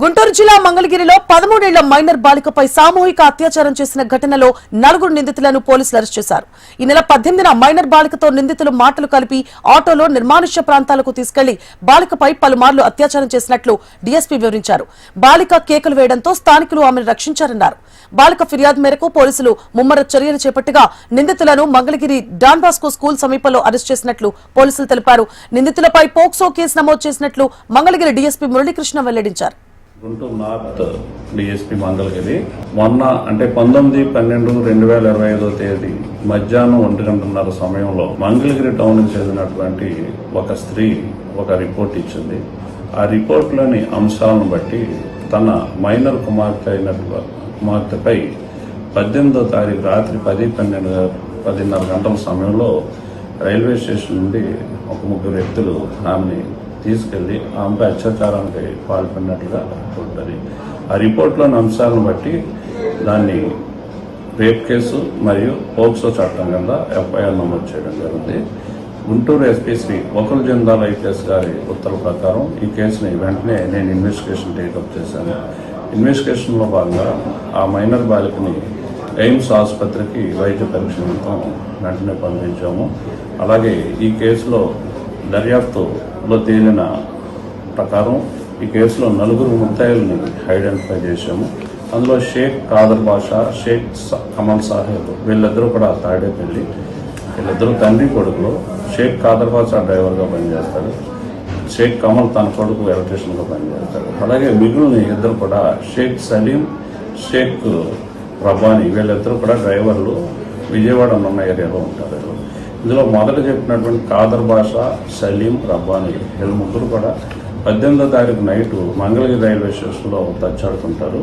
గుంటూరు జిల్లా మంగళగిరిలో 13 ఏళ్ల మైనర్ బాలికపై సామూహిక అత్యాచారం చేసిన ఘటనలో 4 నిందితులను పోలీసులు అరెస్ట్ చేశారు. ఈ నెల 18న మైనర్ బాలికతో నిందితులు మాటలు కలిపి ఆటోలో నిర్మానుష్య ప్రాంతాలకు తీసుకెళ్లి బాలికపై పలుమార్లు అత్యాచారం చేసినట్లు డీఎస్పీ వివరించారు. బాలిక కేకలు వేయడంతో స్థానికులు ఆమెను రక్షించారన్నారు. బాలిక ఫిర్యాదు మేరకు పోలీసులు ముమ్మర చర్యలు చేపట్టగా నిందితులను మంగళగిరి డాన్ బాస్కో స్కూల్ సమీపంలో అరెస్ట్ చేసినట్లు పోలీసులు తెలిపారు. నిందితులపై పోక్సో కేసు నమోదు చేసినట్లు మంగళగిరి డీఎస్పీ మురళీకృష్ణ వెల్లడించారు. గుంటూరు నార్త్ డిఎస్పీ మంగళగిరి మొన్న అంటే 19/12/2025 తేదీ మధ్యాహ్నం 1:30 సమయంలో మంగళగిరి టౌన్కి చెందినటువంటి ఒక స్త్రీ ఒక రిపోర్ట్ ఇచ్చింది. ఆ రిపోర్ట్లోని అంశాలను బట్టి తన మైనర్ కుమార్తెపై 18వ తారీఖు రాత్రి 10:10:30 గంటల సమయంలో రైల్వే స్టేషన్ నుండి ఒక 3 వ్యక్తులు ఆమెని తీసుకెళ్లి ఆమెపై అత్యాచారానికి పాల్పడినట్లుగా ఉంటుంది. ఆ రిపోర్ట్లోని అంశాలను బట్టి దాన్ని రేప్ కేసు మరియు పోక్సో చట్టం కింద ఎఫ్ఐఆర్ నమోదు చేయడం జరిగింది. గుంటూరు ఎస్పీ శ్రీ వకుల్ జిందాల్ ఐపీఎస్ గారి ఉత్తర్వుల ప్రకారం ఈ కేసుని వెంటనే నేను ఇన్వెస్టిగేషన్ టేకప్ చేశాను. ఇన్వెస్టిగేషన్లో భాగంగా ఆ మైనర్ బాలికని ఎయిమ్స్ ఆసుపత్రికి వైద్య పరీక్ష నిమిత్తం వెంటనే పంపించాము. అలాగే ఈ కేసులో దర్యాప్తులో తేలిన ప్రకారం ఈ కేసులో 4 ముద్దాయిల్ని ఐడెంటిఫై చేశాము. అందులో షేక్ కాదర్ బాషా, షేక్ కమల్ సాహెబ్ వీళ్ళిద్దరూ కూడా తాడేపల్లి, వీళ్ళిద్దరూ తండ్రి కొడుకులు. షేక్ కాదర్ బాషా డ్రైవర్గా పనిచేస్తాడు, షేక్ కమల్ తన కొడుకు ఎలక్ట్రీషియన్గా పనిచేస్తాడు. అలాగే మిగిలిన ఇద్దరు కూడా షేక్ సలీం, షేక్ రబ్బానీ వీళ్ళిద్దరూ కూడా డ్రైవర్లు, విజయవాడ ఉన్న ఏరియాలో ఉంటారు. ఇందులో మొదట చెప్పినటువంటి కాదర్ బాషా, సలీం, రబ్బానీ వీళ్ళు 3 కూడా 18వ తారీఖు నైటు మంగళగిరి రైల్వే స్టేషన్లో తచ్చాడుతుంటారు.